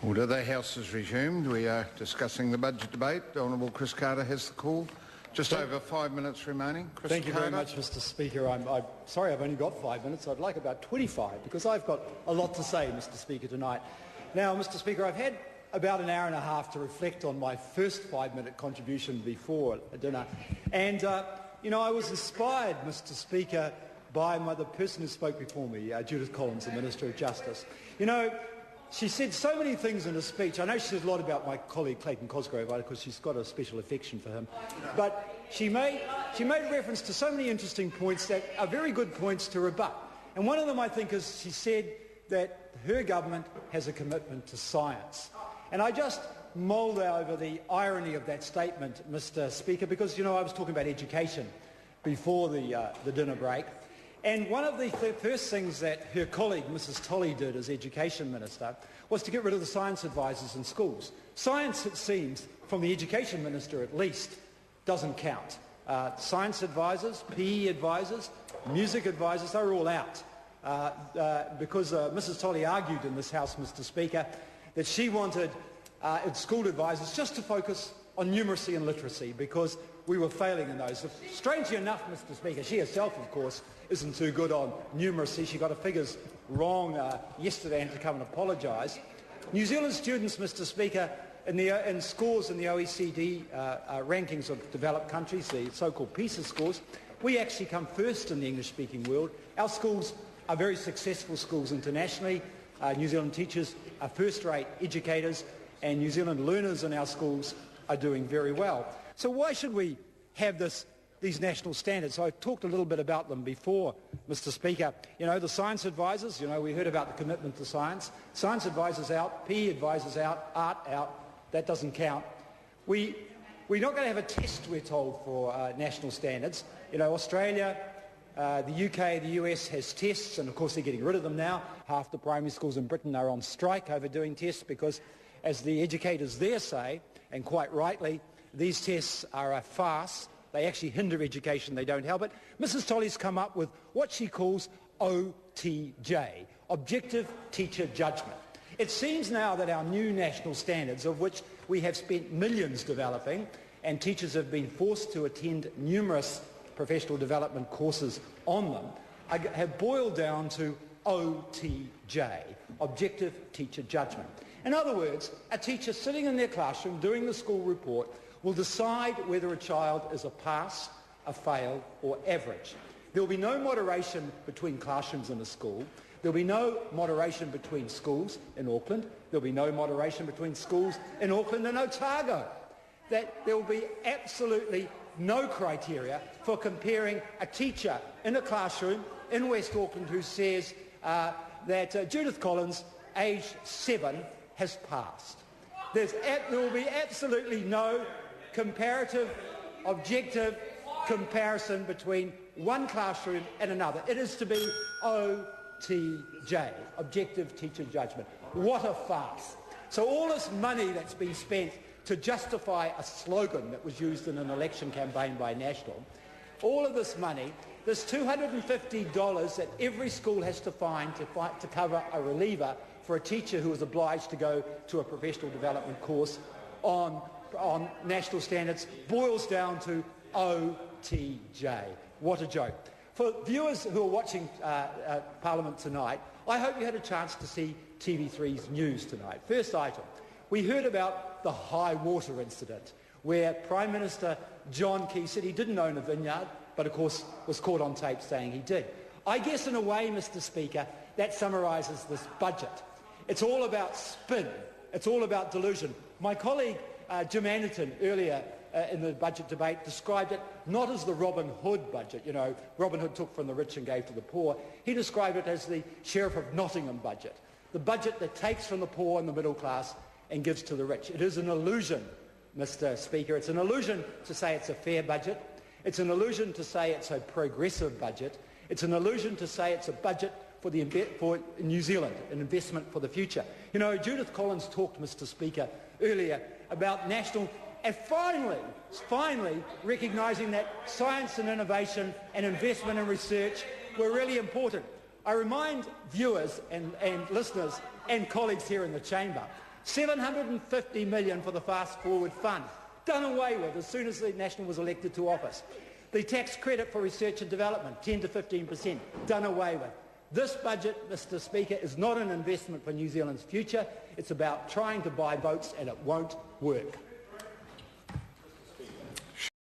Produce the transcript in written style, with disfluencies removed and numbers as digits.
Order. The House is resumed. We are discussing the budget debate. The Honourable Chris Carter has the call. Just over 5 minutes remaining. Chris Thank you Carter. very much, Mr Speaker. I'm sorry I've only got 5 minutes. I'd like about 25 because I've got a lot to say, Mr Speaker, tonight. Now, Mr Speaker, I've had about an hour and a half to reflect on my first 5-minute contribution before dinner. And, I was inspired, Mr Speaker, by the person who spoke before me, Judith Collins, the Minister of Justice. She said so many things in her speech. I know she said a lot about my colleague Clayton Cosgrove because she's got a special affection for him. But she made reference to so many interesting points that are very good points to rebut. And one of them, I think, is she said that her government has a commitment to science. And I just mulled over the irony of that statement, Mr Speaker, because, I was talking about education before the dinner break. And one of the first things that her colleague, Mrs Tolley, did as Education Minister was to get rid of the science advisors in schools. Science, it seems, from the Education Minister at least, doesn't count. Science advisors, PE advisors, music advisors, they're all out. Because Mrs Tolley argued in this House, Mr Speaker, that she wanted school advisors just to focus on numeracy and literacy because we were failing in those. Strangely enough, Mr Speaker, she herself, of course, isn't too good on numeracy. She got her figures wrong yesterday and had to come and apologise. New Zealand students, Mr Speaker, in scores in the OECD rankings of developed countries, the so-called PISA scores, we actually come first in the English-speaking world. Our schools are very successful schools internationally. New Zealand teachers are first-rate educators, and New Zealand learners in our schools are doing very well. So why should we have these national standards? I talked a little bit about them before, Mr Speaker. The science advisors, we heard about the commitment to science. Science advisors out, PE advisors out, art out. That doesn't count. We're not going to have a test, we're told, for national standards. Australia, the UK, the US has tests, and of course they're getting rid of them now. Half the primary schools in Britain are on strike over doing tests because, as the educators there say, and quite rightly, these tests are a farce. They actually hinder education, they don't help it. Mrs Tolley's come up with what she calls OTJ, Objective Teacher Judgment. It seems now that our new national standards, of which we have spent millions developing, and teachers have been forced to attend numerous professional development courses on them, have boiled down to OTJ, Objective Teacher Judgment. In other words, a teacher sitting in their classroom doing the school report will decide whether a child is a pass, a fail or average. There will be no moderation between classrooms in a school. There will be no moderation between schools in Auckland. There will be no moderation between schools in Auckland and Otago. There will be absolutely no criteria for comparing a teacher in a classroom in West Auckland who says that Judith Collins, aged 7, has passed. There will be absolutely no comparative, objective comparison between one classroom and another. It is to be OTJ, Objective Teacher Judgment. What a farce. So all this money that's been spent to justify a slogan that was used in an election campaign by National, all of this money, this $250 that every school has to find to cover a reliever for a teacher who is obliged to go to a professional development course on national standards, boils down to OTJ. What a joke. For viewers who are watching Parliament tonight, I hope you had a chance to see TV3's news tonight. First item, we heard about the high water incident where Prime Minister John Key said he didn't own a vineyard, but of course was caught on tape saying he did. I guess in a way, Mr Speaker, that summarises this budget. It's all about spin. It's all about delusion. My colleague Jim Anderton earlier in the budget debate described it not as the Robin Hood budget, Robin Hood took from the rich and gave to the poor. He described it as the Sheriff of Nottingham budget, the budget that takes from the poor and the middle class and gives to the rich. It is an illusion, Mr Speaker. It's an illusion to say it's a fair budget. It's an illusion to say it's a progressive budget. It's an illusion to say it's a budget for New Zealand, an investment for the future. Judith Collins talked, Mr Speaker, earlier about national, and finally recognising that science and innovation and investment and research were really important. I remind viewers and listeners and colleagues here in the chamber, 750 million for the Fast Forward Fund, done away with as soon as the National was elected to office. The tax credit for research and development, 10 to 15%, done away with. This budget, Mr. Speaker, is not an investment for New Zealand's future. It's about trying to buy votes, and it won't work.